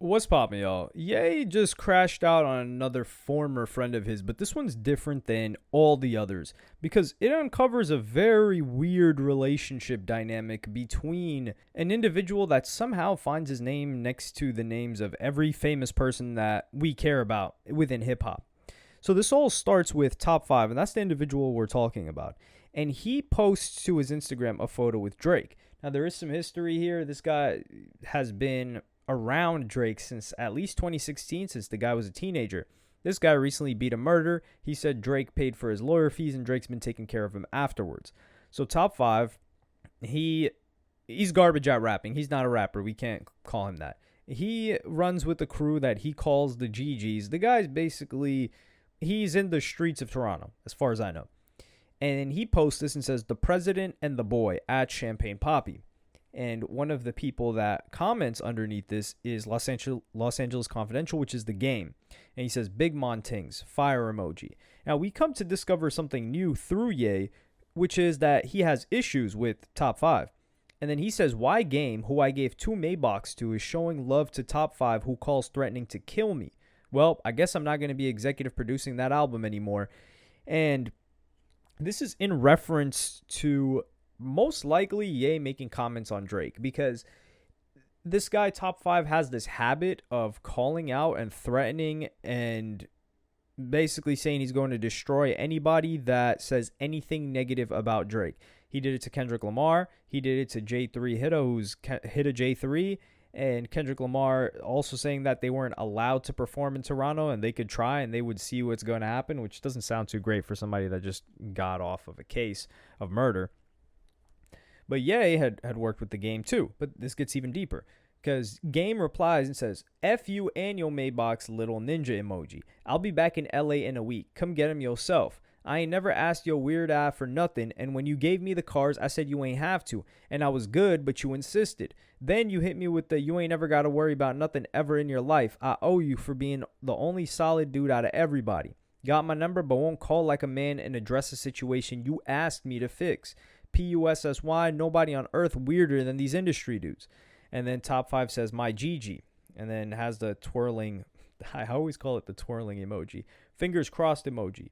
What's poppin', y'all? Ye just crashed out on another former friend of his, but this one's different than all the others because it uncovers a very weird relationship dynamic between an individual that somehow finds his name next to the names of every famous person that we care about within hip hop. So this all starts with Top 5, and that's the individual we're talking about. And he posts to his Instagram a photo with Drake. Now, there is some history here. This guy has been around Drake since at least 2016, since the guy was a teenager. This guy recently beat a murder. He said Drake paid for his lawyer fees and Drake's been taking care of him afterwards. So Top 5, he's garbage at rapping. He's not a rapper. We can't call him that. He runs with the crew that he calls the GGs. The guy's basically, he's in the streets of Toronto, as far as I know. And he posts this and says, "The president and the boy at Champagne Poppy." And one of the people that comments underneath this is Los Angeles Confidential, which is the game. And he says, "Big Montings, fire emoji." Now, we come to discover something new through Ye, which is that he has issues with Top 5. And then he says, "Why Game, who I gave 2 Maybachs to, is showing love to Top 5, who calls threatening to kill me." Well, I guess I'm not going to be executive producing that album anymore. And this is in reference to most likely Ye making comments on Drake, because this guy Top 5 has this habit of calling out and threatening and basically saying he's going to destroy anybody that says anything negative about Drake. He did it to Kendrick Lamar. He did it to J3 Hitta, who's Hitta J3. And Kendrick Lamar also saying that they weren't allowed to perform in Toronto and they could try and they would see what's going to happen, which doesn't sound too great for somebody that just got off of a case of murder. But Ye had worked with the Game too. But this gets even deeper, because Game replies and says, "F you and your Maybach's little ninja emoji. I'll be back in LA in a week. Come get him yourself. I ain't never asked your weird ass for nothing, and when you gave me the cars, I said you ain't have to, and I was good, but you insisted. Then you hit me with the you ain't never got to worry about nothing ever in your life. I owe you for being the only solid dude out of everybody. Got my number, but won't call like a man and address a situation you asked me to fix. PUSSY, nobody on earth weirder than these industry dudes." And then Top 5 says, "My GG," and then has the twirling, I always call it the twirling emoji, fingers crossed emoji.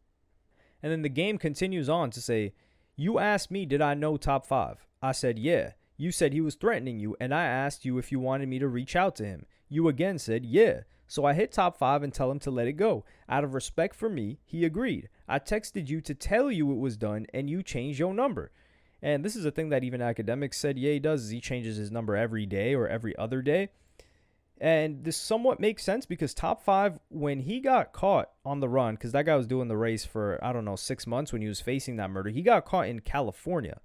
And then the Game continues on to say, "You asked me, did I know Top 5? I said, yeah. You said he was threatening you, and I asked you if you wanted me to reach out to him. You again said, yeah. So I hit Top 5 and tell him to let it go. Out of respect for me, he agreed. I texted you to tell you it was done, and you changed your number." And this is a thing that even academics said Ye does, is he changes his number every day or every other day. And this somewhat makes sense, because Top 5, when he got caught on the run, because that guy was doing the race for, 6 months when he was facing that murder. He got caught in California,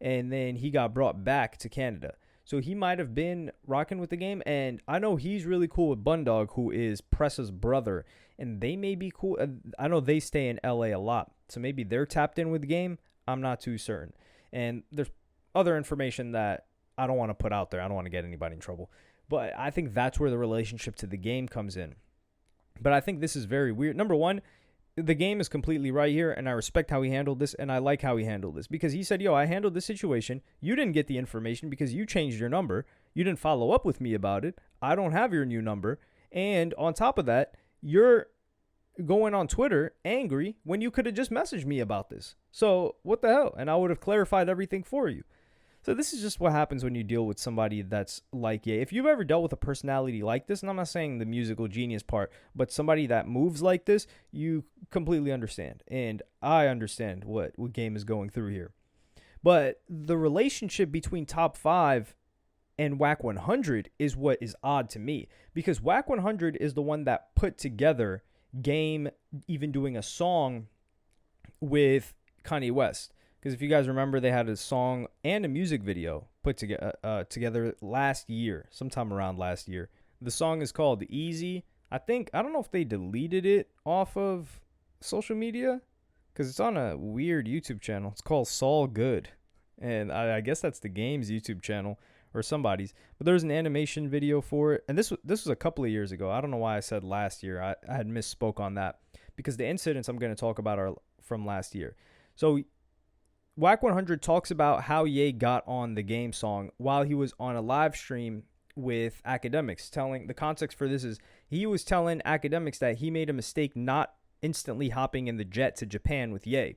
and then he got brought back to Canada. So he might have been rocking with the Game. And I know he's really cool with Bundog, who is Pressa's brother. And they may be cool. I know they stay in LA a lot, so maybe they're tapped in with the Game. I'm not too certain. And there's other information that I don't want to put out there. I don't want to get anybody in trouble. But I think that's where the relationship to the Game comes in. But I think this is very weird. Number one, the Game is completely right here, and I respect how he handled this, and I like how he handled this. Because he said, yo, I handled this situation. You didn't get the information because you changed your number. You didn't follow up with me about it. I don't have your new number. And on top of that, you're going on Twitter angry when you could have just messaged me about this. So what the hell? And I would have clarified everything for you. So this is just what happens when you deal with somebody that's like Ye. If you've ever dealt with a personality like this, and I'm not saying the musical genius part, but somebody that moves like this, you completely understand. And I understand what Game is going through here. But the relationship between Top 5 and Wack 100 is what is odd to me. Because Wack 100 is the one that put together Game even doing a song with Kanye West. Because if you guys remember, they had a song and a music video put together last year, sometime around last year. The song is called Easy. I don't know if they deleted it off of social media, because it's on a weird YouTube channel. It's called Saul Good. And I guess that's the Game's YouTube channel or somebody's. But there's an animation video for it. And this was a couple of years ago. I don't know why I said last year. I had misspoke on that, because the incidents I'm going to talk about are from last year. So Wack 100 talks about how Ye got on the Game song while he was on a live stream with Academics. Telling the context for this is he was telling Academics that he made a mistake not instantly hopping in the jet to Japan with Ye.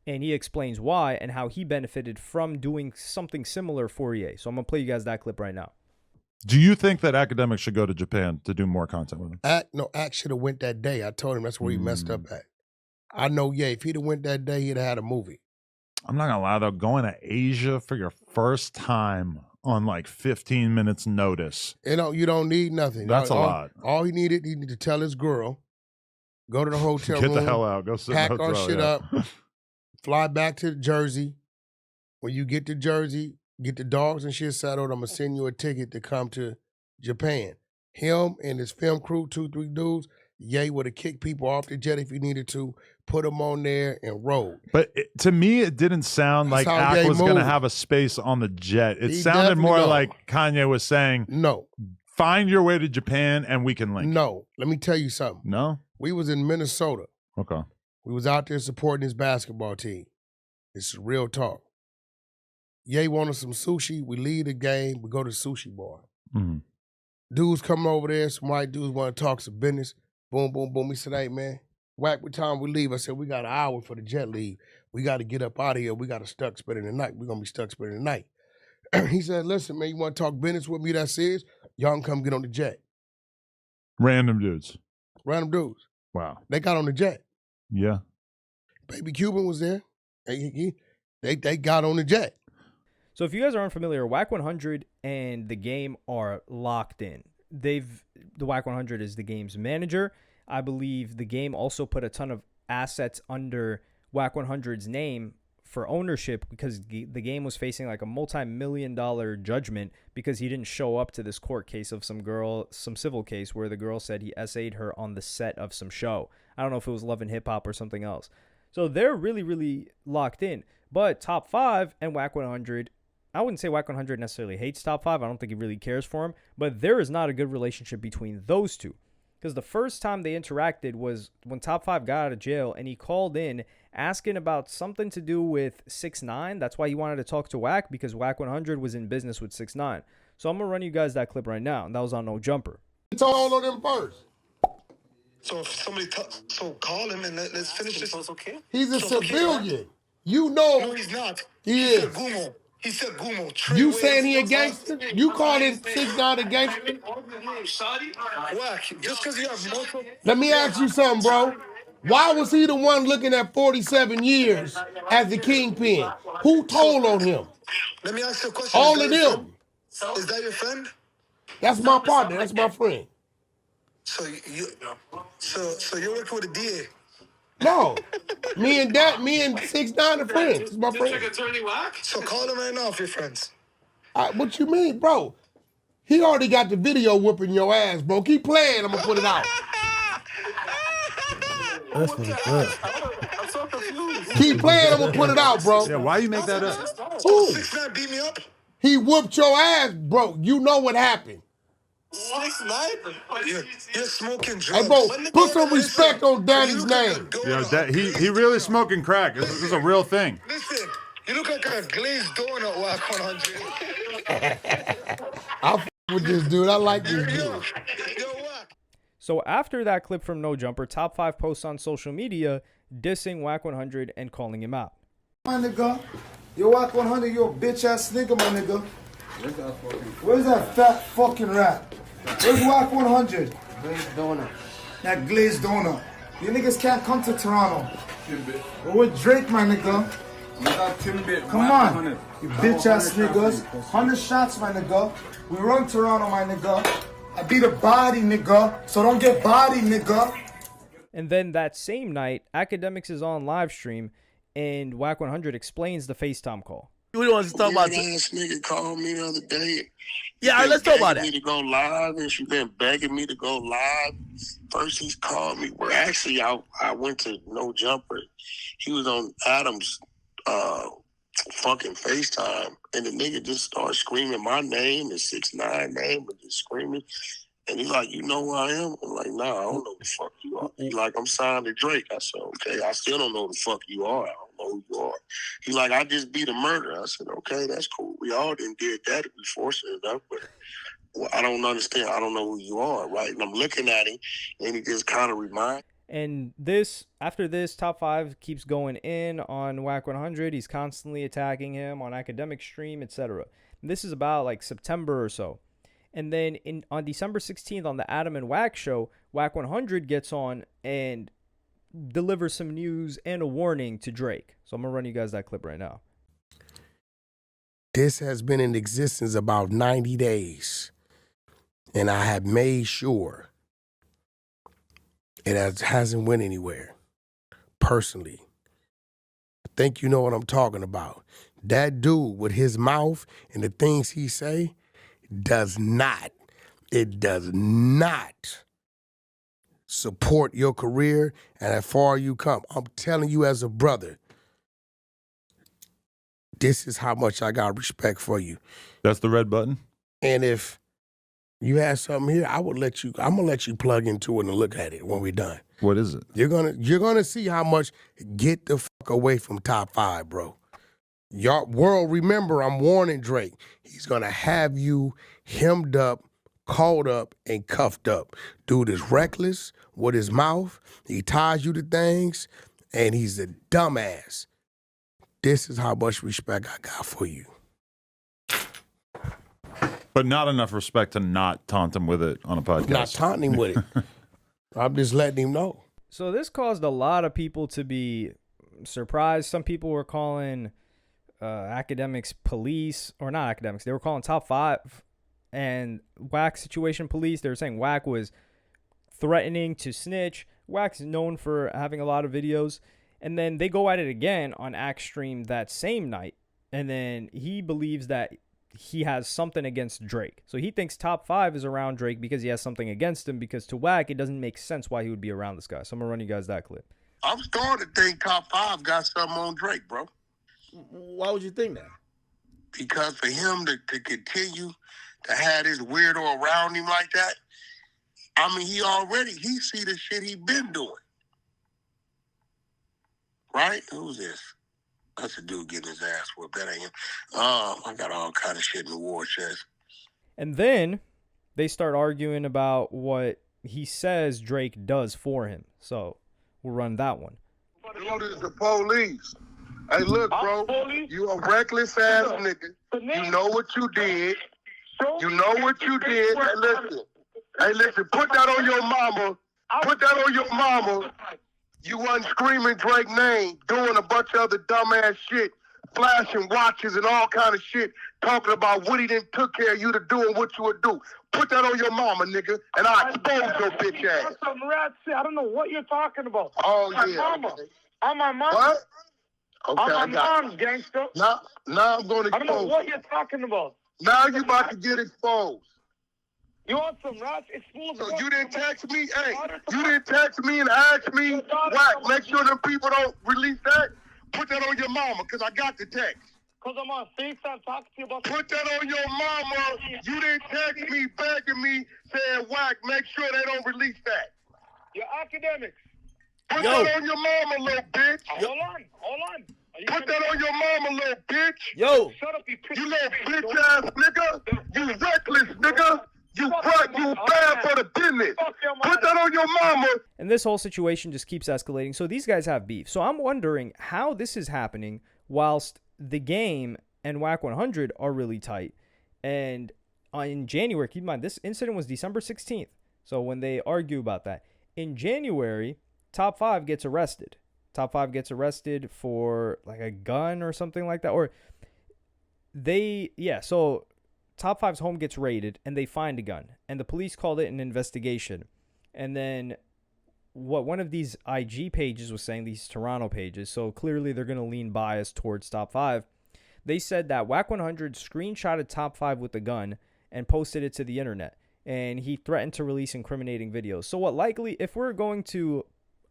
And he explains why and how he benefited from doing something similar for Ye. So I'm going to play you guys that clip right now. Do you think that Academics should go to Japan to do more content with him? Act should have went that day. I told him that's where he messed up at. I know, if he'd have went that day, he'd have had a movie. I'm not gonna lie though, going to Asia for your first time on like 15 minutes notice. You don't need nothing. That's a lot. All he needed to tell his girl, go to the hotel room. Get the hell out. Go sit pack in the hotel, our shit up, fly back to Jersey. When you get to Jersey, get the dogs and shit settled. I'm going to send you a ticket to come to Japan. Him and his film crew, 2-3 dudes, Ye would have kicked people off the jet if he needed to, put them on there and rode. But to me, it didn't sound like Ak was going to have a space on the jet. It sounded more like Kanye was saying, no, find your way to Japan and we can link. No, let me tell you something. No? We was in Minnesota. Okay. We was out there supporting his basketball team. This is real talk. Ye wanted some sushi. We leave the game. We go to the sushi bar. Mm-hmm. Dudes coming over there. Some white dudes want to talk some business. Boom, boom, boom. He said, hey, man, Wack, what time we leave? I said, we got an hour for the jet leave. We got to get up out of here. We got to stuck spending the night. We're going to be stuck spending the night. He said, listen, man, you want to talk business with me? That's serious? Y'all can come get on the jet. Random dudes. Random dudes. Wow. They got on the jet. Yeah. Baby Cuban was there. They got on the jet. So if you guys are unfamiliar, Wack 100 and the game are locked in. The Wack 100 is the game's manager. I believe the game also put a ton of assets under Wack 100's name for ownership because the game was facing like a multi-million-dollar judgment because he didn't show up to this court case of some civil case where the girl said he essayed her on the set of some show. I don't know if it was Love and Hip Hop or something else. So they're really, really locked in. But Top 5 and Wack 100, I wouldn't say Wack 100 necessarily hates Top 5. I don't think he really cares for him. But there is not a good relationship between those two. Because the first time they interacted was when Top 5 got out of jail and he called in asking about something to do with 6ix9ine. That's why he wanted to talk to Wack because Wack 100 was in business with 6ix9ine. So I'm going to run you guys that clip right now. And that was on No Jumper. It's all on them first. So if somebody call him and let's finish this. Okay. He's a civilian. Okay, you know. No, he's not. He is. Said Gumo. He said Gumo. You saying he a gangster? You calling 6ix9ine a gangster? Wack, just because you have multiple. Let me ask you something, bro. Why was he the one looking at 47 years as the kingpin? Who told on him? Let me ask you a question. All of them. Is that your friend? That's my partner. That's my friend. So you're working with a DA? No. Me and 6ix9ine are friends. It's my friend. So call him right now if you're friends. What you mean, bro? He already got the video whooping your ass, bro. Keep playing, I'm gonna put it out. That's pretty good. I'm so confused. Keep playing, I'm gonna put it out, bro. Yeah, why you make that up? Who? 6ix9ine beat me up? He whooped your ass, bro. You know what happened. 6ix9ine? You're smoking drugs. Hey, bro, put some respect on Daddy's name. Yeah, he really smoking crack. This is a real thing. Listen, you look like a glazed donut, Wack 100. I f with this dude. I like this dude. So after that clip from No Jumper, Top 5 posts on social media dissing Wack 100 and calling him out. My nigga, you Wack 100, you a bitch ass nigga, my nigga. Where's that fat fucking rap? Where's Wack 100? Glazed donut. That glazed donut. You niggas can't come to Toronto. We're with Drake, my nigga. Come on, you bitch ass niggas. 100 shots, my nigga. We run Toronto, my nigga. I beat a body, nigga. So don't get body, nigga. And then that same night, Academics is on live stream, and Wack 100 explains the FaceTime call. What do you want to talk about? This nigga called me the other day. Yeah, all right, let's talk about that. Me to go live, and she been begging me to go live. First, he's called me. Well, actually, I went to No Jumper. He was on Adam's fucking FaceTime, and the nigga just started screaming my name, the 6ix9ine name, but just screaming. And he's like, you know who I am? I'm like, nah, I don't know who the fuck you are. He's like, I'm signed to Drake. I said, okay, I still don't know who the fuck you are. I don't know who you are. He's like, I just beat a murder. I said, okay, that's cool. We all done did that if we forced it enough, but well, I don't understand. I don't know who you are, right? And I'm looking at him, and he just kind of reminds. And after this, Top 5 keeps going in on Wack 100. He's constantly attacking him on academic stream, etc. This is about like September or so. And then on December 16th on the Adam and Wack show, Wack 100 gets on and delivers some news and a warning to Drake. So I'm going to run you guys that clip right now. This has been in existence about 90 days. And I have made sure it hasn't went anywhere, personally. I think you know what I'm talking about. That dude with his mouth and the things he say does not support your career and how far you come. I'm telling you as a brother, this is how much I got respect for you. That's the red button? And if you have something here, I'm gonna let you plug into it and look at it when we're done. What is it? You're gonna see how much. Get the fuck away from Top 5, bro. Y'all world, remember, I'm warning Drake. He's gonna have you hemmed up, called up, and cuffed up. Dude is reckless with his mouth. He ties you to things, and he's a dumbass. This is how much respect I got for you. But not enough respect to not taunt him with it on a podcast. Not taunting him with it. I'm just letting him know. So this caused a lot of people to be surprised. Some people were calling academics police, or not academics. They were calling Top 5 and Wack situation police. They were saying Wack was threatening to snitch. Wack's known for having a lot of videos. And then they go at it again on Axe Stream that same night. And then he believes that he has something against Drake. So he thinks Top 5 is around Drake because he has something against him, because to Wack, it doesn't make sense why he would be around this guy. So I'm going to run you guys that clip. I'm starting to think Top 5 got something on Drake, bro. Why would you think that? Because for him to continue to have this weirdo around him like that, I mean, he see the shit he been doing. Right? Who's this? That's a dude getting his ass whooped. That ain't him. I got all kind of shit in the war chest. And then they start arguing about what he says Drake does for him. So we'll run that one. Dude is the police. Hey, look, bro. You a reckless ass nigga. You know what you did. You know what you did. Hey, listen. Put that on your mama. Put that on your mama. You wasn't screaming Drake's name, doing a bunch of other dumbass shit, flashing watches and all kind of shit, talking about what he didn't took care of you to do and what you would do. Put that on your mama, nigga, and I expose your bitch ass. That's some rat shit. I don't know what you're talking about. Oh, my yeah. Mama. Okay. I'm my mom. What? Okay, I'm my mom, gangster. Now I'm going to expose. I don't know what you're talking about. Now you about to get exposed. You want some rats? It's full of So you didn't text me? Hey, you didn't text me and ask me, Wack, make sure them people don't release that? Put that on your mama, because I got the text. Because I'm on FaceTime talking to you about... Put that on your mama. You didn't text me, begging me, saying, Wack, make sure they don't release that. You're academics. Put that on your mama, little bitch. Hold on. Put that on your mama, little bitch. Yo. Shut up, You little bitch-ass nigga. You reckless nigga. You bad for the business. Put that on your mama. And this whole situation just keeps escalating. So these guys have beef. So I'm wondering how this is happening whilst the game and Wack 100 are really tight. And in January, keep in mind, this incident was December 16th. So when they argue about that, in January, Top 5 gets arrested. Top 5 gets arrested for like a gun or something like that. Or so Top 5's home gets raided and they find a gun. And the police called it an investigation. And then what one of these IG pages was saying, these Toronto pages, so clearly they're going to lean bias towards Top 5. They said that Wack 100 screenshotted Top 5 with the gun and posted it to the internet. And he threatened to release incriminating videos. So what likely, if we're going to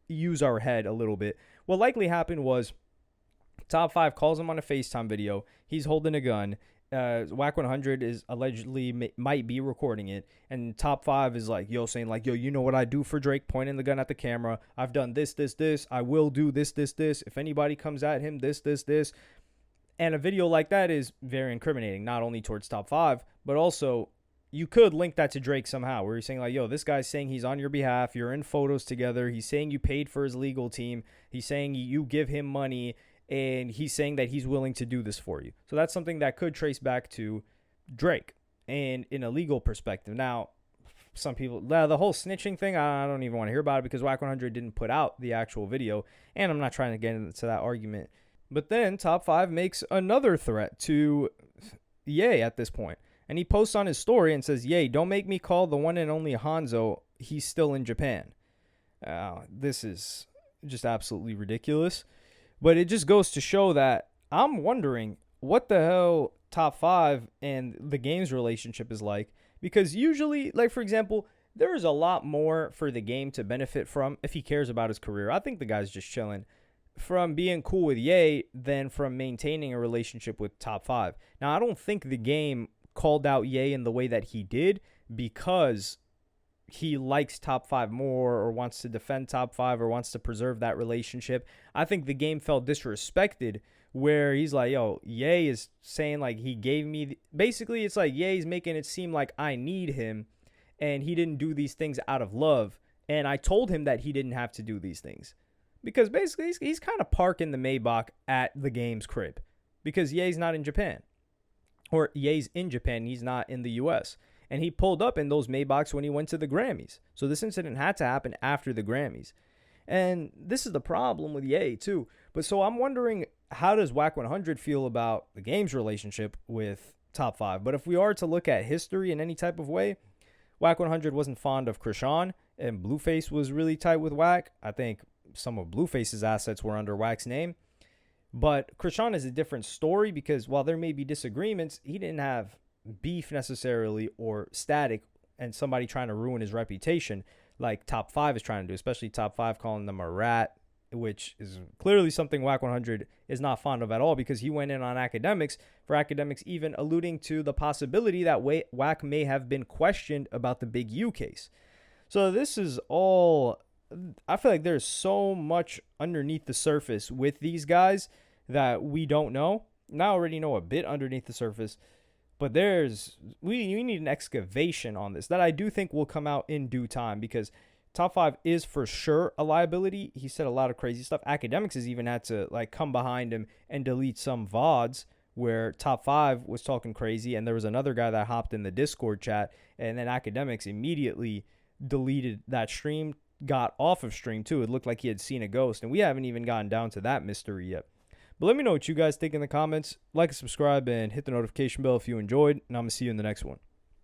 use our head a little bit, what likely happened was Top 5 calls him on a FaceTime video. He's holding a gun. Wack 100 is allegedly might be recording it, and Top 5 is like, saying like, you know what I do for Drake, pointing the gun at the camera. I've done this. I will do this. If anybody comes at him, this. And a video like that is very incriminating, not only towards Top 5, but also you could link that to Drake somehow, where you're saying like, yo, this guy's saying he's on your behalf. You're in photos together. He's saying you paid for his legal team. He's saying you give him money, and he's saying that he's willing to do this for you. So that's something that could trace back to Drake and in a legal perspective. Now, some people, the whole snitching thing, I don't even want to hear about it because Wack 100 didn't put out the actual video, and I'm not trying to get into that argument. But then Top 5 makes another threat to Ye at this point. And he posts on his story and says, Ye, don't make me call the one and only Hanzo. He's still in Japan. This is just absolutely ridiculous. But it just goes to show that I'm wondering what the hell Top 5 and the game's relationship is like. Because usually, like for example, there is a lot more for the game to benefit from if he cares about his career. I think the guy's just chilling from being cool with Ye than from maintaining a relationship with Top 5. Now, I don't think the game called out Ye in the way that he did because he likes Top 5 more or wants to defend Top 5 or wants to preserve that relationship. I think the game felt disrespected where he's like, yo, Ye is saying like he gave me, basically it's like Ye's making it seem like I need him and he didn't do these things out of love. And I told him that he didn't have to do these things. Because basically, he's kind of parking the Maybach at the game's crib. Because Ye's not in Japan. Or Ye's in Japan, he's not in the U.S. And he pulled up in those Maybachs when he went to the Grammys. So this incident had to happen after the Grammys. And this is the problem with Ye, too. But so I'm wondering, how does Wack 100 feel about the game's relationship with Top 5? But if we are to look at history in any type of way, Wack 100 wasn't fond of Krishan. And Blueface was really tight with Wack. I think some of Blueface's assets were under Wack's name. But Krishan is a different story because while there may be disagreements, he didn't have beef necessarily or static and somebody trying to ruin his reputation like Top 5 is trying to do, especially Top 5 calling them a rat, which is clearly something Wack 100 is not fond of at all because he went in on Academics for Academics even alluding to the possibility that Wack may have been questioned about the Big U case. So this is all, I feel like there's so much underneath the surface with these guys that we don't know. Now I already know a bit underneath the surface, but we need an excavation on this that I do think will come out in due time because Top 5 is for sure a liability. He said a lot of crazy stuff. Academics has even had to like come behind him and delete some VODs where Top 5 was talking crazy and there was another guy that hopped in the Discord chat and then Academics immediately deleted that stream, got off of stream too. It looked like he had seen a ghost, and we haven't even gotten down to that mystery yet. But let me know what you guys think in the comments. Like and subscribe and hit the notification bell if you enjoyed, and I'm going to see you in the next one.